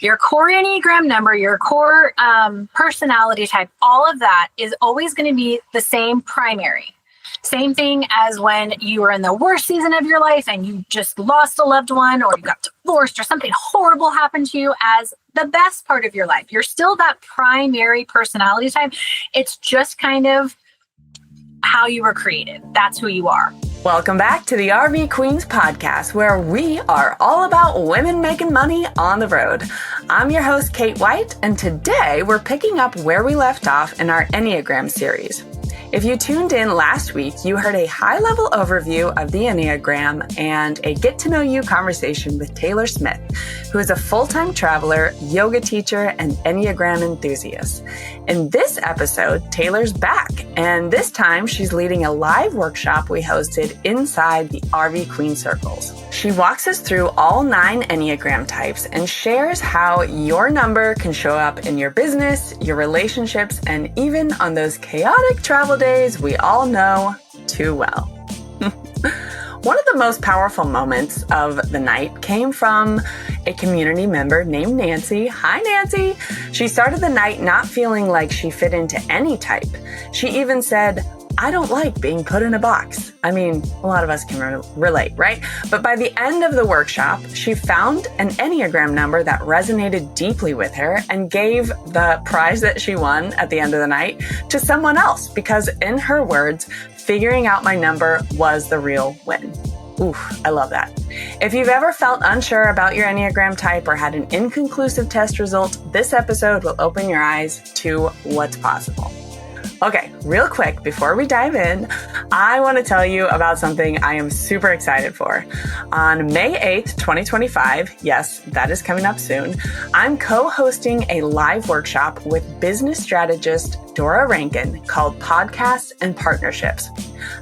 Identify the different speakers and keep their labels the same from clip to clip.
Speaker 1: Your core Enneagram number, your core personality type, all of that is always going to be the same primary. Same thing as when you were in the worst season of your life and you just lost a loved one or you got divorced or something horrible happened to you as the best part of your life. You're still that primary personality type. It's just kind of how you were created. That's who you are.
Speaker 2: Welcome back to the RV Queens podcast, where we are all about women making money on the road. I'm your host, Kate White, and today we're picking up where we left off in our Enneagram series. If you tuned in last week, you heard a high-level overview of the Enneagram and a get-to-know-you conversation with Taylor Smith, who is a full-time traveler, yoga teacher, and Enneagram enthusiast. In this episode, Taylor's back, and this time she's leading a live workshop we hosted inside the RV Queens Circles. She walks us through all 9 Enneagram types and shares how your number can show up in your business, your relationships, and even on those chaotic travel days we all know too well. One of the most powerful moments of the night came from a community member named Nancy. Hi, Nancy. She started the night not feeling like she fit into any type. She even said, I don't like being put in a box. I mean, a lot of us can relate, right? But by the end of the workshop, she found an Enneagram number that resonated deeply with her and gave the prize that she won at the end of the night to someone else because, in her words, figuring out my number was the real win. Oof, I love that. If you've ever felt unsure about your Enneagram type or had an inconclusive test result, this episode will open your eyes to what's possible. Okay, real quick, before we dive in, I want to tell you about something I am super excited for. On May 8th, 2025, yes, that is coming up soon, I'm co-hosting a live workshop with business strategist Dora Rankin called Podcasts and Partnerships.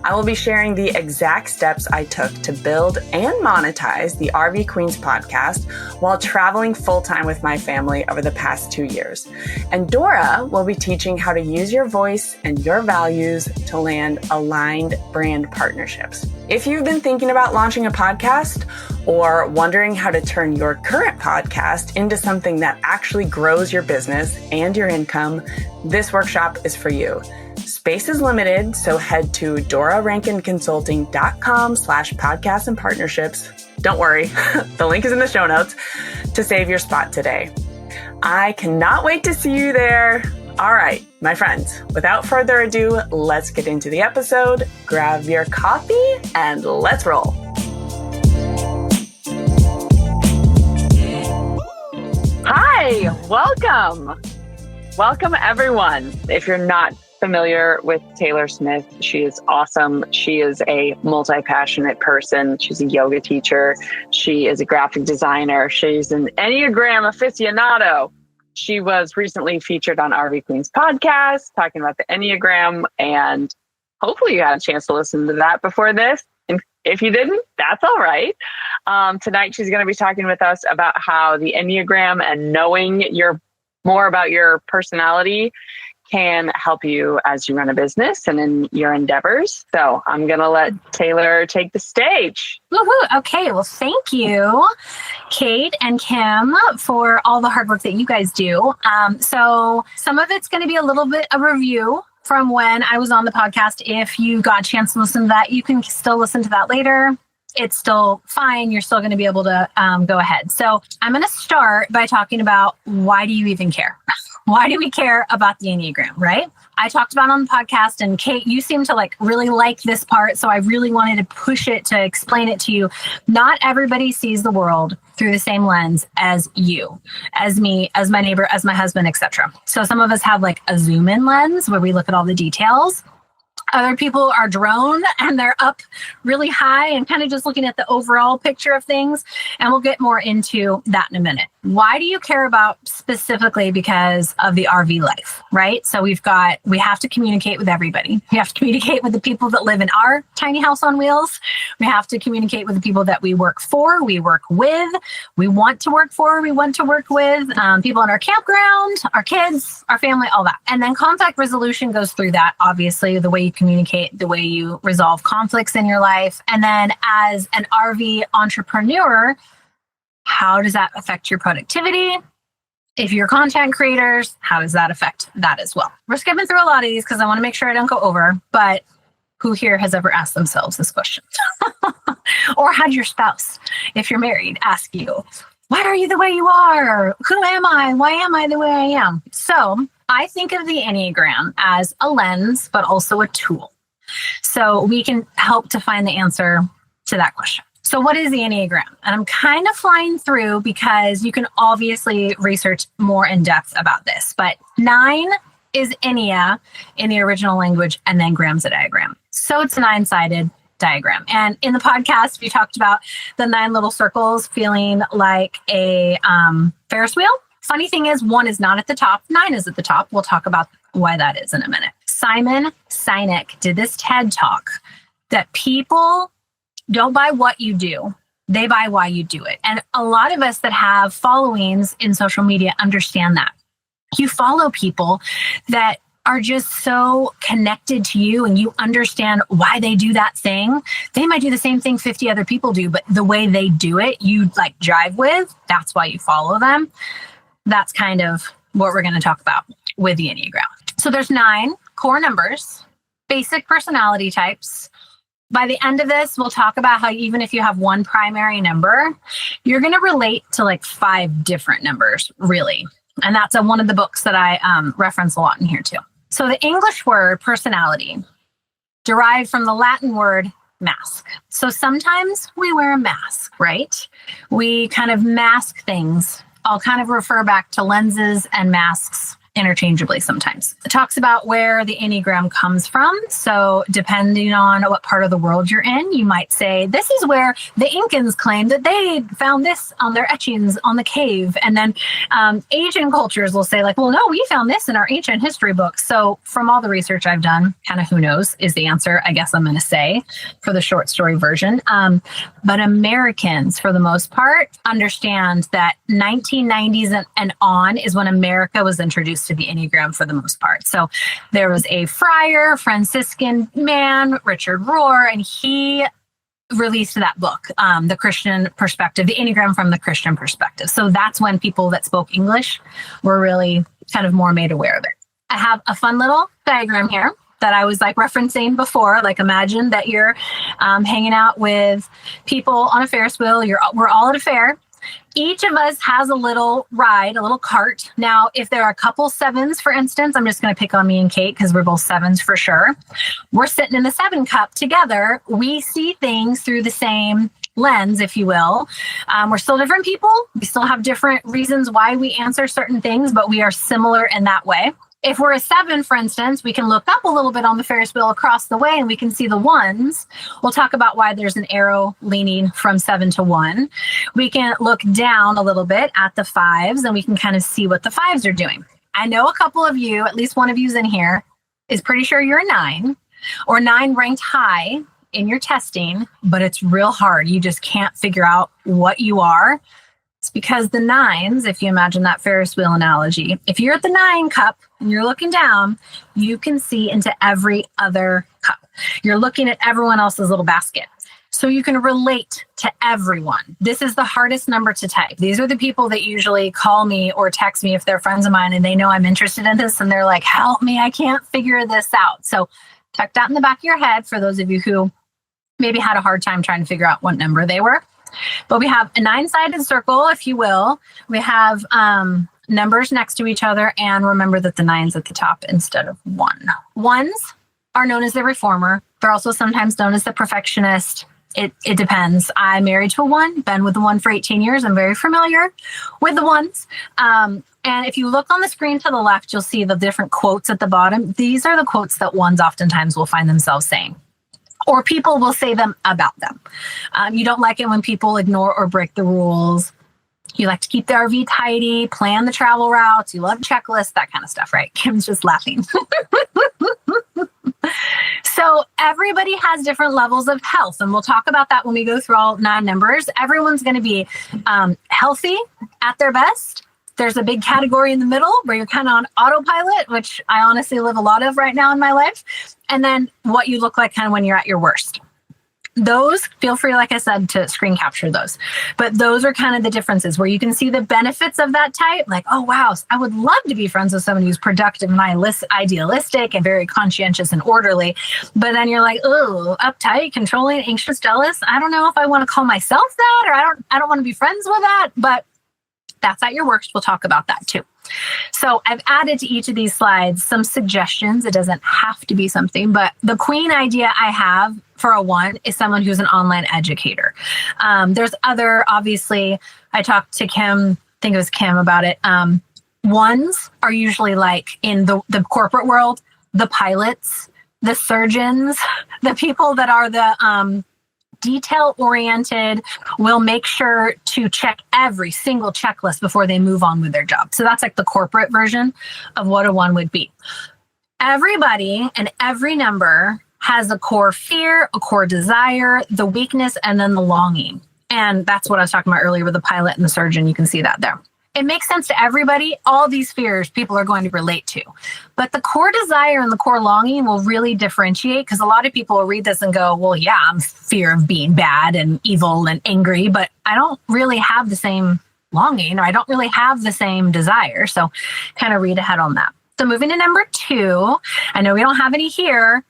Speaker 2: I will be sharing the exact steps I took to build and monetize the RV Queens podcast while traveling full-time with my family over the past 2 years. And Dora will be teaching how to use your voice and your values to land aligned brand partnerships. If you've been thinking about launching a podcast or wondering how to turn your current podcast into something that actually grows your business and your income, this workshop is for you. Space is limited, so head to dorarankinconsulting.com/podcasts and partnerships. Don't worry, the link is in the show notes to save your spot today. I cannot wait to see you there. All right, my friends, without further ado, let's get into the episode. Grab your coffee and let's roll. Hi, welcome. Welcome, everyone. If you're not familiar with Taylor Smith, she is awesome. She is a multi-passionate person. She's a yoga teacher. She is a graphic designer. She's an Enneagram aficionado. She was recently featured on RV Queens podcast talking about the Enneagram, and hopefully you had a chance to listen to that before this. And if you didn't, that's all right. Tonight, she's going to be talking with us about how the Enneagram and knowing more about your personality can help you as you run a business and in your endeavors. So I'm going to let Taylor take the stage.
Speaker 1: Woohoo. Okay. Well, thank you, Kate and Kim, for all the hard work that you guys do. So some of it's going to be a little bit of review from when I was on the podcast. If you got a chance to listen to that, you can still listen to that later. It's still fine. You're still going to be able to go ahead. So I'm going to start by talking about, why do you even care? Why do we care about the Enneagram, right? I talked about it on the podcast, and Kate, you seem to really like this part. So I really wanted to push it to explain it to you. Not everybody sees the world through the same lens as you, as me, as my neighbor, as my husband, etc. So some of us have a zoom in lens where we look at all the details. Other people are drone and they're up really high and kind of just looking at the overall picture of things. And we'll get more into that in a minute. Why do you care about specifically? Because of the RV life, right? So we have to communicate with everybody. We have to communicate with the people that live in our tiny house on wheels. We have to communicate with the people that we work for, we work with, we want to work for, we want to work with, people in our campground, our kids, our family, all that. And then conflict resolution goes through that, obviously, the way you communicate, the way you resolve conflicts in your life. And then as an RV entrepreneur, how does that affect your productivity? If you're content creators, how does that affect that as well? We're skipping through a lot of these because I want to make sure I don't go over, but who here has ever asked themselves this question? Or had your spouse, if you're married, ask you, why are you the way you are? Who am I? Why am I the way I am? So I think of the Enneagram as a lens, but also a tool. So we can help to find the answer to that question. So what is the Enneagram? And I'm kind of flying through because you can obviously research more in depth about this. But 9 is Ennea in the original language, and then gram's a diagram. So it's a 9-sided diagram. And in the podcast, we talked about the 9 little circles feeling like a Ferris wheel. Funny thing is, 1 is not at the top, 9 is at the top. We'll talk about why that is in a minute. Simon Sinek did this TED Talk that people don't buy what you do, they buy why you do it. And a lot of us that have followings in social media understand that. You follow people that are just so connected to you and you understand why they do that thing. They might do the same thing 50 other people do, but the way they do it, you like jive with. That's why you follow them. That's kind of what we're going to talk about with the Enneagram. So there's 9 core numbers, basic personality types. By the end of this, we'll talk about how even if you have one primary number, you're going to relate to like 5 different numbers, really. And that's one of the books that I reference a lot in here too. So the English word personality derived from the Latin word mask. So sometimes we wear a mask, right? We kind of mask things. I'll kind of refer back to lenses and masks interchangeably sometimes. It talks about where the Enneagram comes from. So depending on what part of the world you're in, you might say, this is where the Incans claim that they found this on their etchings on the cave. And then Asian cultures will say like, well, no, we found this in our ancient history books. So from all the research I've done, kind of who knows is the answer, I guess I'm going to say for the short story version. But Americans, for the most part, understand that 1990s and on is when America was introduced to the Enneagram for the most part. So there was a friar, Franciscan man, Richard Rohr, and he released that book, The Christian Perspective, the Enneagram from the Christian Perspective. So that's when people that spoke English were really kind of more made aware of it. I have a fun little diagram here that I was like referencing before. Like imagine that you're hanging out with people on a Ferris wheel. We're all at a fair. Each of us has a little ride, a little cart. Now, if there are a couple 7s, for instance, I'm just going to pick on me and Kate because we're both 7s for sure. We're sitting in the 7 cup together. We see things through the same lens, if you will. We're still different people. We still have different reasons why we answer certain things, but we are similar in that way. If we're a 7, for instance, we can look up a little bit on the Ferris wheel across the way and we can see the 1s. We'll talk about why there's an arrow leaning from 7 to 1. We can look down a little bit at the 5s and we can kind of see what the 5s are doing. I know a couple of you, at least one of you's in here, is pretty sure you're a 9 or 9 ranked high in your testing, but it's real hard. You just can't figure out what you are. It's because the 9s, if you imagine that Ferris wheel analogy, if you're at the 9 cup and you're looking down, you can see into every other cup. You're looking at everyone else's little basket. So you can relate to everyone. This is the hardest number to type. These are the people that usually call me or text me if they're friends of mine and they know I'm interested in this and they're like, help me, I can't figure this out. So tuck that in the back of your head for those of you who maybe had a hard time trying to figure out what number they were. But we have a 9-sided circle, if you will. We have numbers next to each other. And remember that the 9's at the top instead of 1. 1s are known as the reformer. They're also sometimes known as the perfectionist. It depends. I'm married to a 1, been with the 1 for 18 years. I'm very familiar with the 1s. And if you look on the screen to the left, you'll see the different quotes at the bottom. These are the quotes that 1s oftentimes will find themselves saying. Or people will say them about them. You don't like it when people ignore or break the rules. You like to keep the RV tidy, plan the travel routes. You love checklists, that kind of stuff, right? Kim's just laughing. So everybody has different levels of health. And we'll talk about that when we go through all 9 numbers. Everyone's going to be healthy at their best. There's a big category in the middle where you're kind of on autopilot, which I honestly live a lot of right now in my life. And then what you look like kind of when you're at your worst. those, feel free, like I said, to screen capture those. But those are kind of the differences where you can see the benefits of that type. Like, oh, wow, I would love to be friends with someone who's productive and idealistic and very conscientious and orderly. But then you're like, oh, uptight, controlling, anxious, jealous. I don't know if I want to call myself that, or I don't want to be friends with that. But that's at your worst. We'll talk about that too. So I've added to each of these slides some suggestions. It doesn't have to be something, but the queen idea I have for a 1 is someone who's an online educator. There's other, obviously, I talked to Kim, I think it was Kim about it. 1s are usually like in the corporate world, the pilots, the surgeons, the people that are the detail-oriented, will make sure to check every single checklist before they move on with their job. So that's like the corporate version of what a 1 would be. Everybody and every number has a core fear, a core desire, the weakness, and then the longing. And that's what I was talking about earlier with the pilot and the surgeon. You can see that there. It makes sense to everybody. All these fears people are going to relate to. But the core desire and the core longing will really differentiate, because a lot of people will read this and go, well, yeah, I'm fear of being bad and evil and angry, but I don't really have the same longing, or I don't really have the same desire. So kind of read ahead on that. So moving to number 2, I know we don't have any here,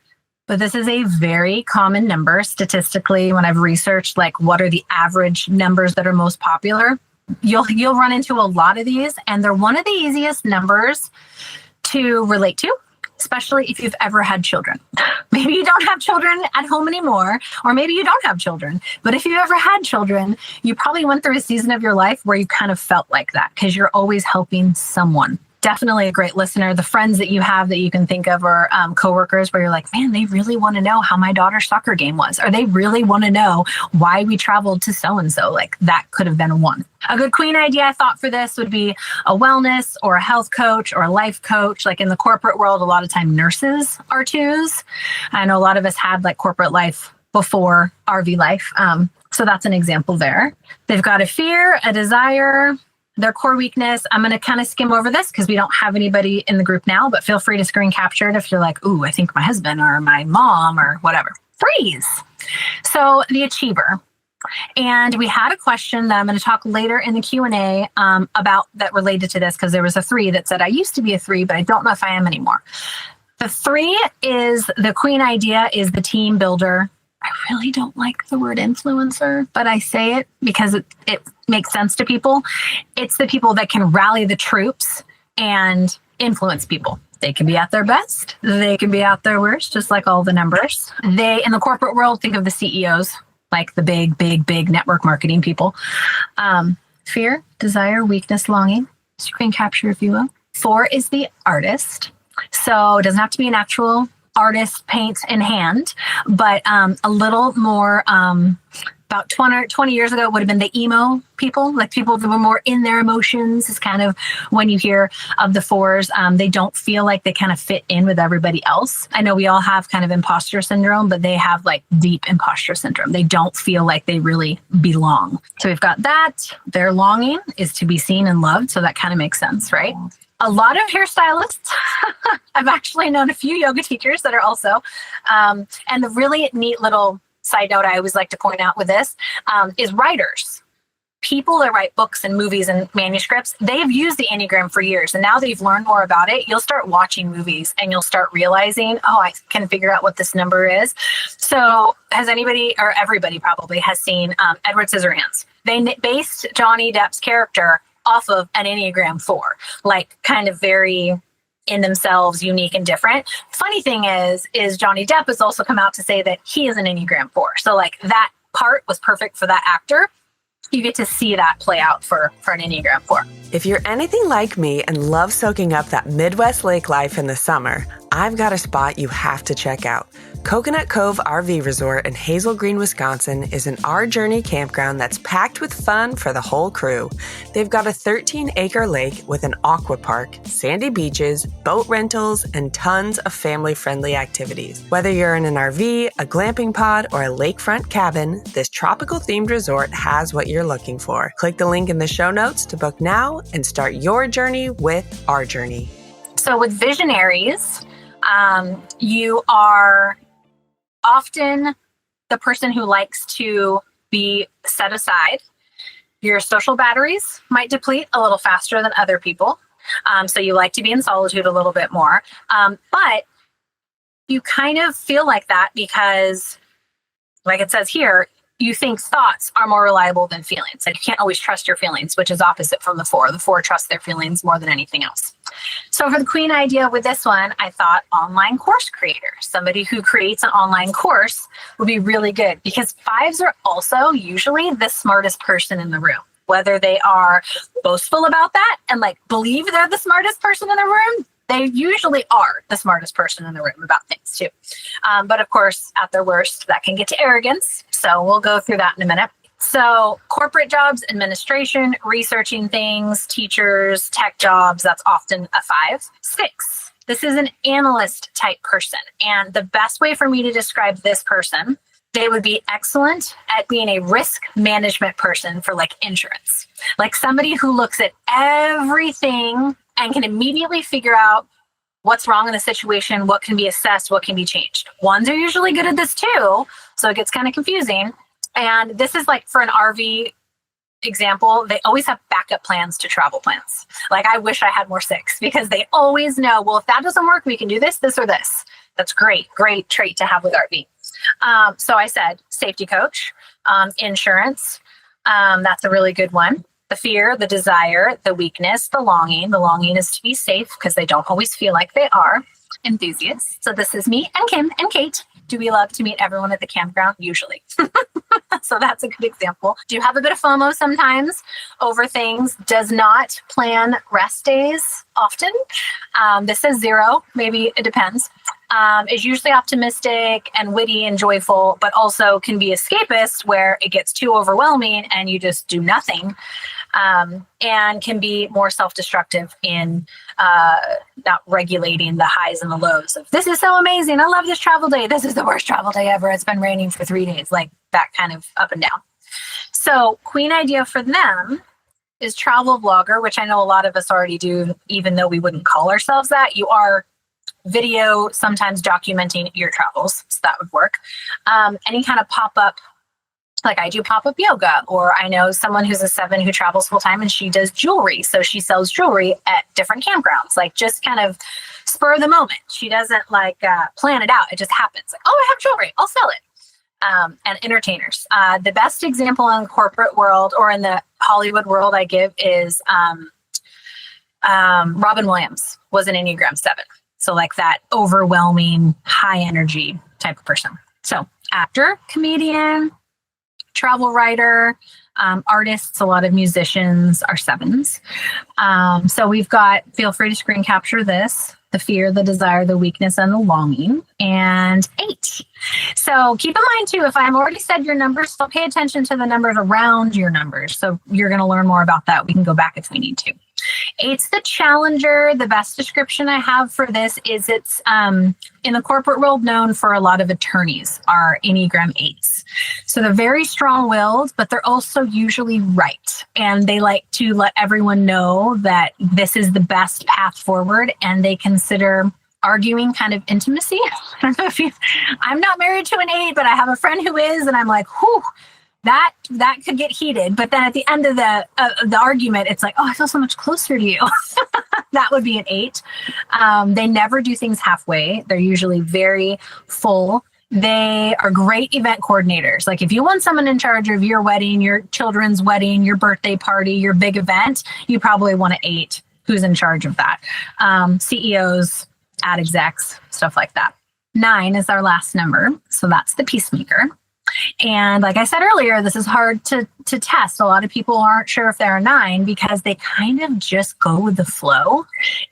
Speaker 1: but this is a very common number statistically. When I've researched like what are the average numbers that are most popular, you'll run into a lot of these, and they're one of the easiest numbers to relate to, especially if you've ever had children. Maybe you don't have children at home anymore, or maybe you don't have children. But if you ever had children, you probably went through a season of your life where you kind of felt like that, because you're always helping someone. Definitely a great listener. The friends that you have that you can think of are coworkers where you're like, man, they really want to know how my daughter's soccer game was, or they really want to know why we traveled to so-and-so. Like that could have been a 1. A good queen idea I thought for this would be a wellness or a health coach or a life coach. Like in the corporate world, a lot of time nurses are 2s. I know a lot of us had like corporate life before RV life. So that's an example there. They've got a fear, a desire, their core weakness. I'm going to kind of skim over this because we don't have anybody in the group now, but feel free to screen capture it if you're like, ooh, I think my husband or my mom or whatever. 3s. So the achiever. And we had a question that I'm going to talk later in the Q&A about that related to this, because there was a 3 that said, I used to be a 3, but I don't know if I am anymore. The 3 is the queen idea, is the team builder. I really don't like the word influencer, but I say it because it makes sense to people. It's the people that can rally the troops and influence people. They can be at their best. They can be at their worst, just like all the numbers. They, in the corporate world, think of the CEOs, like the big network marketing people. Fear, desire, weakness, longing. Screen capture, if you will. 4 is the artist. So it doesn't have to be an actual artist paint in hand, but a little more, about 20 years ago, it would have been the emo people, like people that were more in their emotions is kind of when you hear of the 4s. They don't feel like they kind of fit in with everybody else. I know we all have kind of imposter syndrome, but they have like deep imposter syndrome. They don't feel like they really belong. So we've got that. Their longing is to be seen and loved. So that kind of makes sense, right? A lot of hairstylists. I've actually known a few yoga teachers that are also. And the really neat little side note I always like to point out with this is writers. People that write books and movies and manuscripts, they've used the Enneagram for years. And now that you've learned more about it, you'll start watching movies and you'll start realizing, oh, I can figure out what this number is. So has anybody, or everybody probably has seen Edward Scissorhands. They based Johnny Depp's character off of an Enneagram 4, like kind of very in themselves, unique and different. Funny thing is Johnny Depp has also come out to say that he is an Enneagram 4. So like that part was perfect for that actor. You get to see that play out for an Enneagram 4.
Speaker 2: If you're anything like me and love soaking up that Midwest lake life in the summer, I've got a spot you have to check out. Coconut Cove RV Resort in Hazel Green, Wisconsin is an Our Journey campground that's packed with fun for the whole crew. They've got a 13-acre lake with an aqua park, sandy beaches, boat rentals, and tons of family-friendly activities. Whether you're in an RV, a glamping pod, or a lakefront cabin, this tropical-themed resort has what you're looking for. Click the link in the show notes to book now and start your journey with Our Journey.
Speaker 1: So with visionaries, you are often the person who likes to be set aside. Your social batteries might deplete a little faster than other people. So you like to be in solitude a little bit more. But you kind of feel like that because, like it says here, you think thoughts are more reliable than feelings. And you can't always trust your feelings, which is opposite from the 4. The 4 trusts their feelings more than anything else. So for the queen idea with this one, I thought online course creator. Somebody who creates an online course would be really good because 5s are also usually the smartest person in the room. Whether they are boastful about that and like believe they're the smartest person in the room, they usually are the smartest person in the room about things too. But of course, at their worst, that can get to arrogance. So we'll go through that in a minute. So corporate jobs, administration, researching things, teachers, tech jobs, that's often a 5. 6, this is an analyst type person. And the best way for me to describe this person, they would be excellent at being a risk management person for like insurance. Like somebody who looks at everything and can immediately figure out what's wrong in the situation, what can be assessed, what can be changed. 1s are usually good at this too, so it gets kind of confusing. And this is like for an RV example, they always have backup plans to travel plans. Like I wish I had more 6 because they always know, well, if that doesn't work, we can do this, this, or this. That's great trait to have with RV. So I said safety coach, insurance. That's a really good one. The fear, the desire, the weakness, the longing. The longing is to be safe because they don't always feel like they are. Enthusiasts. So this is me and Kim and Kate. Do we love to meet everyone at the campground? Usually. So that's a good example. Do have a bit of FOMO sometimes over things. Does not plan rest days often. This is 0. Maybe it depends. Is usually optimistic and witty and joyful, but also can be escapist where it gets too overwhelming and you just do nothing. And can be more self-destructive in not regulating the highs and the lows of this is so amazing. I love this travel day. This is the worst travel day ever. It's been raining for 3 days, like that kind of up and down. So queen idea for them is travel vlogger, which I know a lot of us already do, even though we wouldn't call ourselves that. You are video, sometimes documenting your travels. So that would work. Any kind of pop-up, like I do pop-up yoga, or I know someone who's a 7 who travels full time and she does jewelry. So she sells jewelry at different campgrounds, like just kind of spur of the moment. She doesn't like plan it out. It just happens. Like, oh, I have jewelry, I'll sell it. And entertainers. The best example in the corporate world or in the Hollywood world I give is Robin Williams was an Enneagram 7. So like that overwhelming, high energy type of person. So actor, comedian, travel writer, artists, a lot of musicians are 7s. So we've got, feel free to screen capture this, the fear, the desire, the weakness, and the longing, and 8. So keep in mind too, if I've already said your numbers, so pay attention to the numbers around your numbers. So you're going to learn more about that. We can go back if we need to. 8's the challenger. The best description I have for this is it's in the corporate world known for a lot of attorneys are Enneagram 8s. So they're very strong-willed, but they're also usually right. And they like to let everyone know that this is the best path forward, and they consider arguing kind of intimacy. I don't know if I'm not married to an 8, but I have a friend who is, and I'm like, whew, that could get heated. But then at the end of the argument, it's like, oh, I feel so much closer to you. That would be an 8. They never do things halfway. They're usually very full. They are great event coordinators. Like if you want someone in charge of your wedding, your children's wedding, your birthday party, your big event, you probably want an 8 who's in charge of that. CEOs, ad execs, stuff like that. 9 is our last number. So that's the peacemaker. And like I said earlier, this is hard to test. A lot of people aren't sure if they're a 9 because they kind of just go with the flow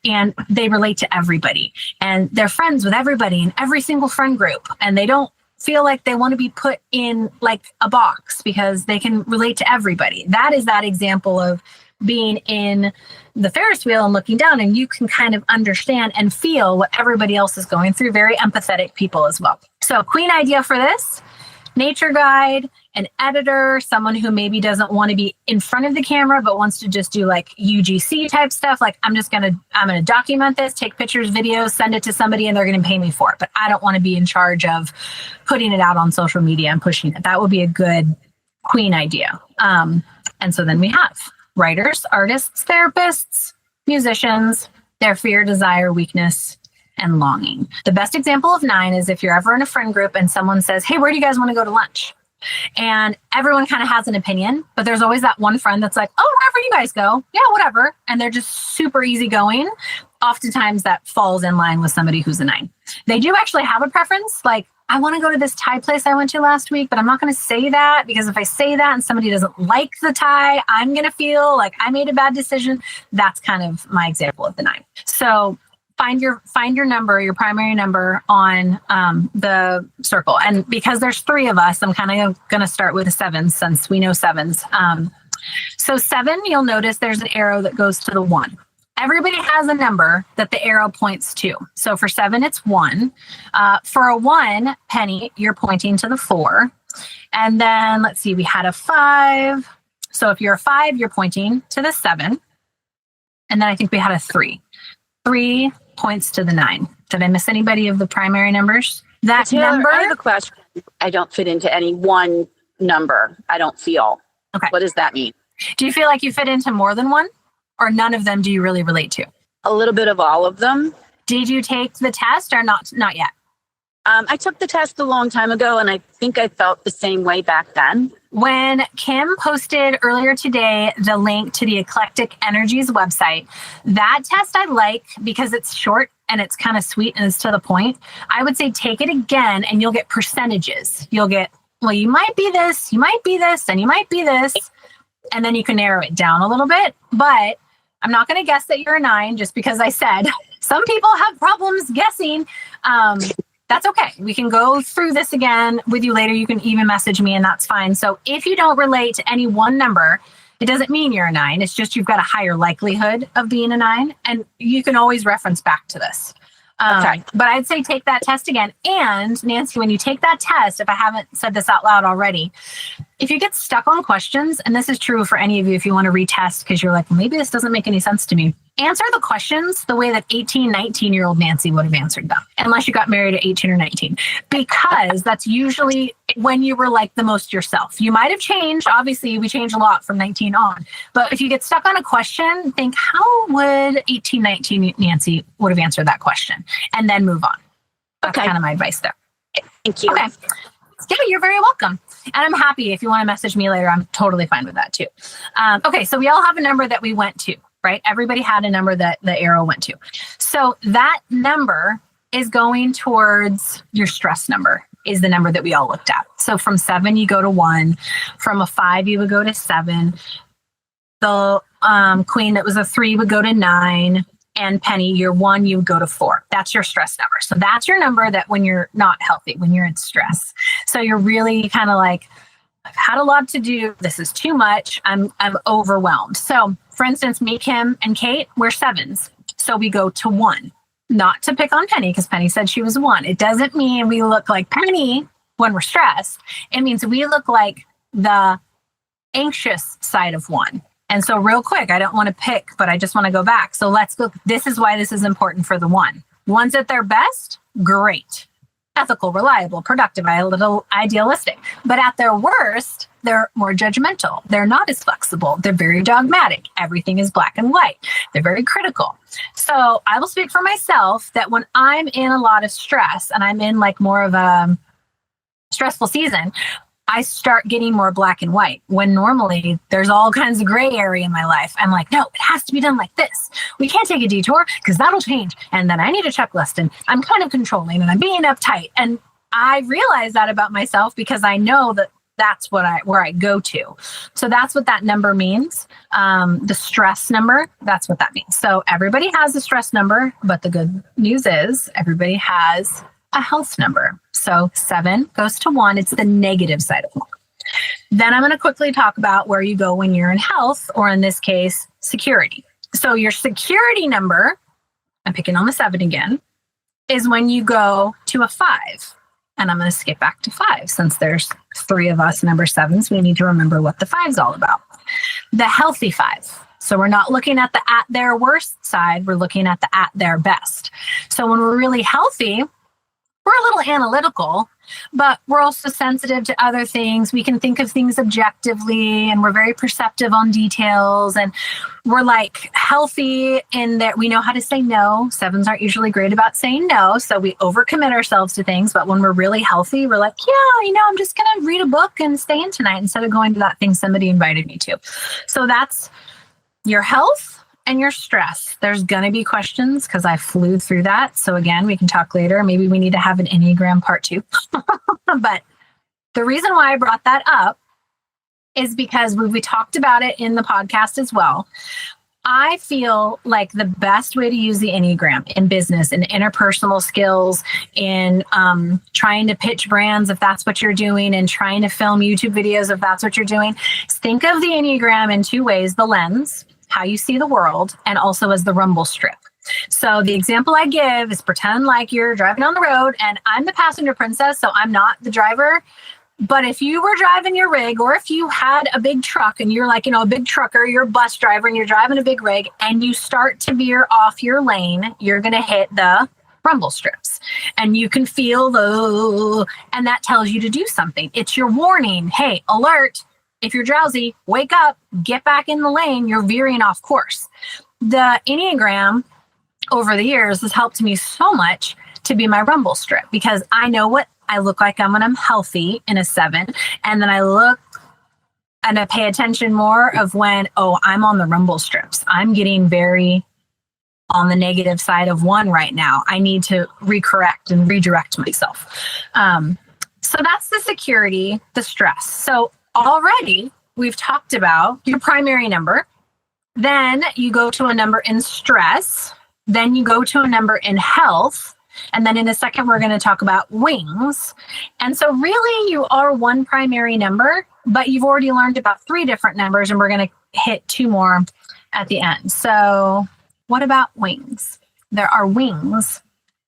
Speaker 1: and they relate to everybody and they're friends with everybody in every single friend group. And they don't feel like they want to be put in like a box because they can relate to everybody. That is that example of being in the Ferris wheel and looking down, and you can kind of understand and feel what everybody else is going through. Very empathetic people as well. So queen idea for this. nature guide, an editor, someone who maybe doesn't want to be in front of the camera, but wants to just do like UGC type stuff. Like I'm going to document this, take pictures, videos, send it to somebody, and they're going to pay me for it. But I don't want to be in charge of putting it out on social media and pushing it. That would be a good queen idea. And so then we have writers, artists, therapists, musicians, their fear, desire, weakness, and longing. The best example of 9 is if you're ever in a friend group and someone says, hey, where do you guys want to go to lunch? And everyone kind of has an opinion, but there's always that one friend that's like, oh, wherever you guys go. Yeah, whatever. And they're just super easygoing. Oftentimes that falls in line with somebody who's a 9. They do actually have a preference. Like, I want to go to this Thai place I went to last week, but I'm not going to say that because if I say that and somebody doesn't like the Thai, I'm going to feel like I made a bad decision. That's kind of my example of the 9. So find your number, your primary number on the circle. And because there's 3 of us, I'm kind of going to start with a 7 since we know 7s. So 7, you'll notice there's an arrow that goes to the 1. Everybody has a number that the arrow points to. So for 7, it's 1. For a 1, Penny, you're pointing to the 4. And then let's see, we had a 5. So if you're a 5, you're pointing to the 7. And then I think we had a 3. 3 points to the 9. Did I miss anybody of the primary numbers? That
Speaker 3: Taylor,
Speaker 1: number?
Speaker 3: I have a question. I don't fit into any one number. I don't feel.
Speaker 1: Okay.
Speaker 3: What does that mean?
Speaker 1: Do you feel like you fit into more than one? Or none of them do you really relate to?
Speaker 3: A little bit of all of them.
Speaker 1: Did you take the test or not yet?
Speaker 3: I took the test a long time ago, and I think I felt the same way back then.
Speaker 1: When Kim posted earlier today the link to the Eclectic Energies website, that test I like because it's short and it's kind of sweet and it's to the point. I would say take it again and you'll get percentages. You'll get, well, you might be this, you might be this, and you might be this. And then you can narrow it down a little bit. But I'm not going to guess that you're a 9 just because I said some people have problems guessing. That's okay. We can go through this again with you later. You can even message me and that's fine. So if you don't relate to any one number, it doesn't mean you're a 9. It's just you've got a higher likelihood of being a 9. And you can always reference back to this.
Speaker 3: Okay.
Speaker 1: But I'd say take that test again. And Nancy, when you take that test, if I haven't said this out loud already, if you get stuck on questions, and this is true for any of you if you want to retest because you're like, well, maybe this doesn't make any sense to me. Answer the questions the way that 18, 19-year-old Nancy would have answered them, unless you got married at 18 or 19, because that's usually when you were like the most yourself. You might have changed. Obviously, we change a lot from 19 on. But if you get stuck on a question, think, how would 18, 19 Nancy would have answered that question? And then move on. That's kind of my advice there.
Speaker 3: Thank you.
Speaker 1: Okay. Yeah, you're very welcome. And I'm happy if you want to message me later. I'm totally fine with that too. Okay, so we all have a number that we went to, right? Everybody had a number that the arrow went to. So that number is going towards your stress number, is the number that we all looked at. So from 7, you go to 1. From a 5, you would go to 7. The queen that was a 3 would go to 9. And Penny, your 1, you would go to 4. That's your stress number. So that's your number that when you're not healthy, when you're in stress. So you're really kind of like, I've had a lot to do. This is too much. I'm overwhelmed. So for instance, me, Kim, and Kate, we're 7s. So we go to 1. Not to pick on Penny because Penny said she was 1. It doesn't mean we look like Penny when we're stressed. It means we look like the anxious side of 1. And so real quick, I don't want to pick, but I just want to go back. So let's go. This is why this is important for the 1. One's at their best, great. Ethical, reliable, productive, a little idealistic. But at their worst, they're more judgmental. They're not as flexible. They're very dogmatic. Everything is black and white. They're very critical. So I will speak for myself that when I'm in a lot of stress and I'm in like more of a stressful season, I start getting more black and white when normally there's all kinds of gray area in my life. I'm like, no, it has to be done like this. We can't take a detour because that'll change. And then I need a checklist and I'm kind of controlling and I'm being uptight. And I realize that about myself because I know that that's where I go to. So that's what that number means. The stress number, that's what that means. So everybody has a stress number, but the good news is everybody has a health number. So 7 goes to 1. It's the negative side of 1. Then I'm going to quickly talk about where you go when you're in health, or in this case, security. So your security number, I'm picking on the 7 again, is when you go to a 5. And I'm going to skip back to 5 since there's 3 of us number 7s. We need to remember what the 5's all about. The healthy 5. So we're not looking at the at their worst side. We're looking at the at their best. So when we're really healthy, we're a little analytical, but we're also sensitive to other things. We can think of things objectively, and we're very perceptive on details. And we're like healthy in that we know how to say no. 7s aren't usually great about saying no. So we overcommit ourselves to things. But when we're really healthy, we're like, yeah, I'm just going to read a book and stay in tonight instead of going to that thing somebody invited me to. So that's your health and your stress. There's going to be questions because I flew through that. So again, we can talk later. Maybe we need to have an Enneagram part 2. But the reason why I brought that up is because we talked about it in the podcast as well. I feel like the best way to use the Enneagram in business and interpersonal skills, in trying to pitch brands, if that's what you're doing, and trying to film YouTube videos, if that's what you're doing, is think of the Enneagram in 2 ways: the lens, how you see the world, and also as the rumble strip. So the example I give is pretend like you're driving on the road and I'm the passenger princess, so I'm not the driver. But if you were driving your rig, or if you had a big truck and you're like, a big trucker, you're a bus driver and you're driving a big rig and you start to veer off your lane, you're going to hit the rumble strips and you can feel and that tells you to do something. It's your warning. Hey, alert. If you're drowsy, wake up, get back in the lane. You're veering off course. The Enneagram over the years has helped me so much to be my rumble strip, because I know what I look like when I'm healthy in a 7. And then I look and I pay attention more of when, I'm on the rumble strips. I'm getting very on the negative side of 1 right now. I need to recorrect and redirect myself. So that's the security, the stress. So already we've talked about your primary number. Then you go to a number in stress. Then you go to a number in health. And then in a second, we're going to talk about wings. And so really you are 1 primary number, but you've already learned about 3 different numbers, and we're going to hit 2 more at the end. So what about wings? There are wings.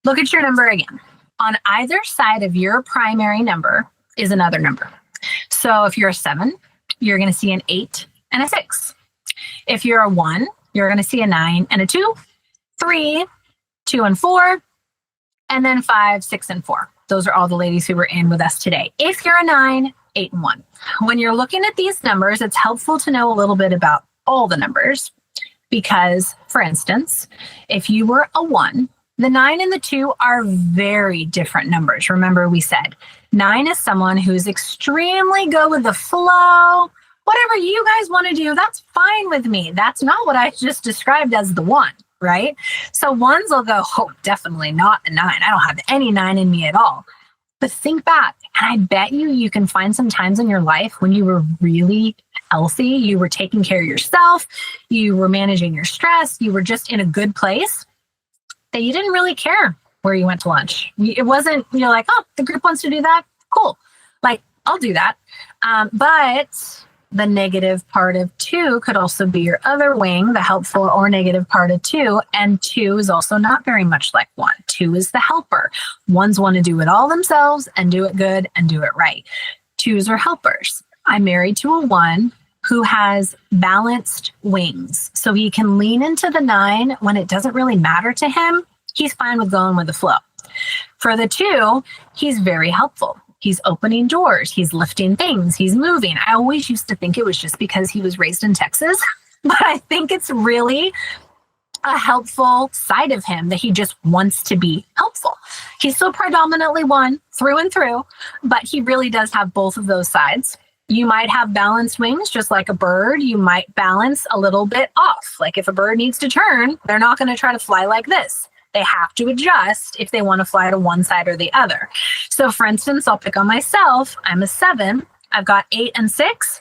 Speaker 1: Look at your number again. On either side of your primary number is another number. So if you're a 7, you're going to see an 8 and a 6. If you're a 1, you're going to see a 9 and a 2, 3, 2 and 4, and then 5, 6, and 4. Those are all the ladies who were in with us today. If you're a 9, 8, and 1. When you're looking at these numbers, it's helpful to know a little bit about all the numbers, because, for instance, if you were a 1, the 9 and the 2 are very different numbers. Remember, we said 9 is someone who's extremely go with the flow. Whatever you guys want to do, that's fine with me. That's not what I just described as the 1, right? So 1s will go, definitely not a 9. I don't have any 9 in me at all. But think back, and I bet you can find some times in your life when you were really healthy, you were taking care of yourself, you were managing your stress, you were just in a good place, that you didn't really care where you went to lunch. It wasn't, you're like, the group wants to do that. Cool. Like, I'll do that. But the negative part of 2 could also be your other wing, the helpful or negative part of 2. And 2 is also not very much like 1. 2 is the helper. 1s want to do it all themselves and do it good and do it right. 2s are helpers. I'm married to a 1 who has balanced wings. So he can lean into the 9 when it doesn't really matter to him. He's fine with going with the flow. For the 2, he's very helpful. He's opening doors. He's lifting things. He's moving. I always used to think it was just because he was raised in Texas, but I think it's really a helpful side of him that he just wants to be helpful. He's still predominantly 1 through and through, but he really does have both of those sides. You might have balanced wings, just like a bird. You might balance a little bit off. Like if a bird needs to turn, they're not going to try to fly like this. They have to adjust if they want to fly to one side or the other. So for instance, I'll pick on myself. I'm a 7. I've got 8 and 6.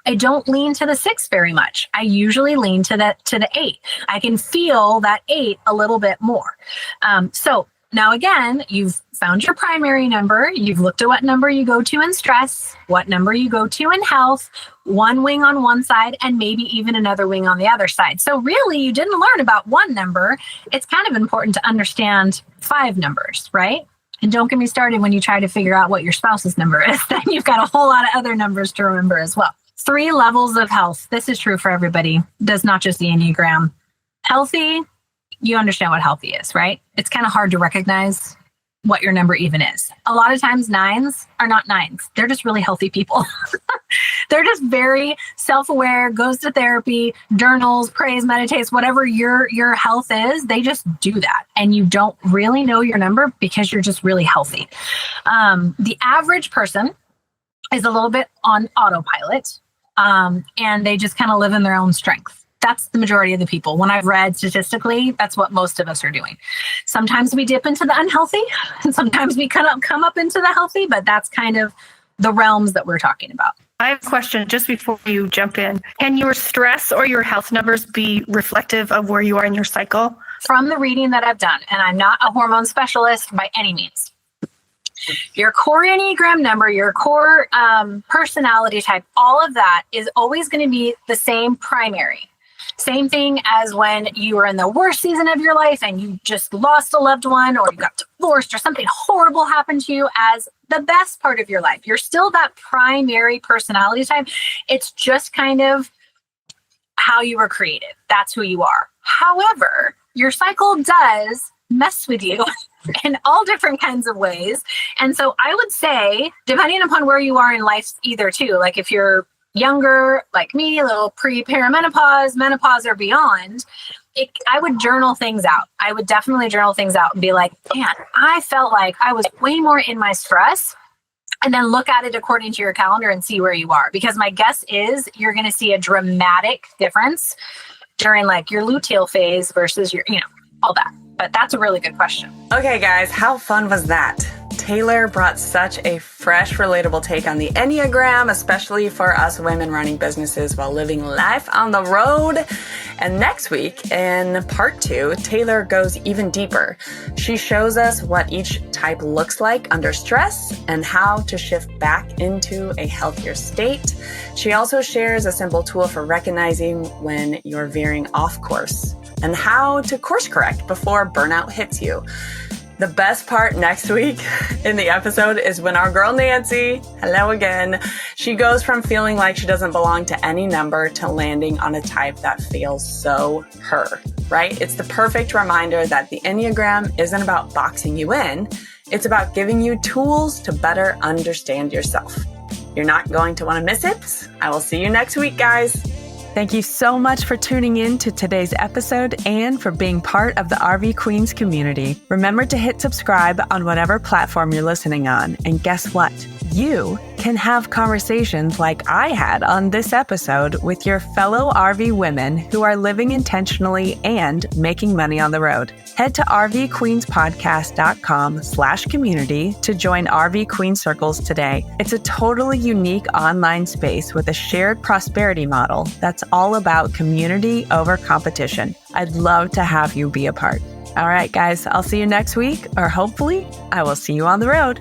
Speaker 1: I don't lean to the 6 very much. I usually lean to the 8. I can feel that 8 a little bit more. So now again, you've found your primary number. You've looked at what number you go to in stress, what number you go to in health, 1 wing on one side, and maybe even another wing on the other side. So really, you didn't learn about 1 number. It's kind of important to understand 5 numbers, right? And don't get me started when you try to figure out what your spouse's number is. Then you've got a whole lot of other numbers to remember as well. 3 levels of health. This is true for everybody. Does not just the Enneagram. Healthy, you understand what healthy is, right? It's kind of hard to recognize what your number even is. A lot of times 9s are not 9s. They're just really healthy people. They're just very self-aware, goes to therapy, journals, prays, meditates, whatever your health is, they just do that. And you don't really know your number because you're just really healthy. The average person is a little bit on autopilot, and they just kind of live in their own strength. That's the majority of the people. When I've read statistically, that's what most of us are doing. Sometimes we dip into the unhealthy, and sometimes we come up into the healthy, but that's kind of the realms that we're talking about.
Speaker 4: I have a question just before you jump in. Can your stress or your health numbers be reflective of where you are in your cycle?
Speaker 1: From the reading that I've done, and I'm not a hormone specialist by any means, your core Enneagram number, your core personality type, all of that is always going to be the same primary. Same thing as when you were in the worst season of your life and you just lost a loved one, or you got divorced, or something horrible happened to you, as the best part of your life. You're still that primary personality type. It's just kind of how you were created. That's who you are. However, your cycle does mess with you in all different kinds of ways. And so I would say, depending upon where you are in life, either too, like if you're younger, like me, a little pre-perimenopause, menopause, or beyond, I would journal things out. I would definitely journal things out and be like, man, I felt like I was way more in my stress. And then look at it according to your calendar and see where you are. Because my guess is you're going to see a dramatic difference during like your luteal phase versus your, all that. But that's a really good question.
Speaker 2: Okay, guys, how fun was that? Taylor brought such a fresh, relatable take on the Enneagram, especially for us women running businesses while living life on the road. And next week, in part 2, Taylor goes even deeper. She shows us what each type looks like under stress and how to shift back into a healthier state. She also shares a simple tool for recognizing when you're veering off course and how to course correct before burnout hits you. The best part next week in the episode is when our girl Nancy, hello again, she goes from feeling like she doesn't belong to any number to landing on a type that feels so her, right? It's the perfect reminder that the Enneagram isn't about boxing you in. It's about giving you tools to better understand yourself. You're not going to want to miss it. I will see you next week, guys. Thank you so much for tuning in to today's episode and for being part of the RV Queens community. Remember to hit subscribe on whatever platform you're listening on. And guess what? You can have conversations like I had on this episode with your fellow RV women who are living intentionally and making money on the road. Head to rvqueenspodcast.com/community to join RV Queen Circles today. It's a totally unique online space with a shared prosperity model that's all about community over competition. I'd love to have you be a part. All right, guys, I'll see you next week, or hopefully I will see you on the road.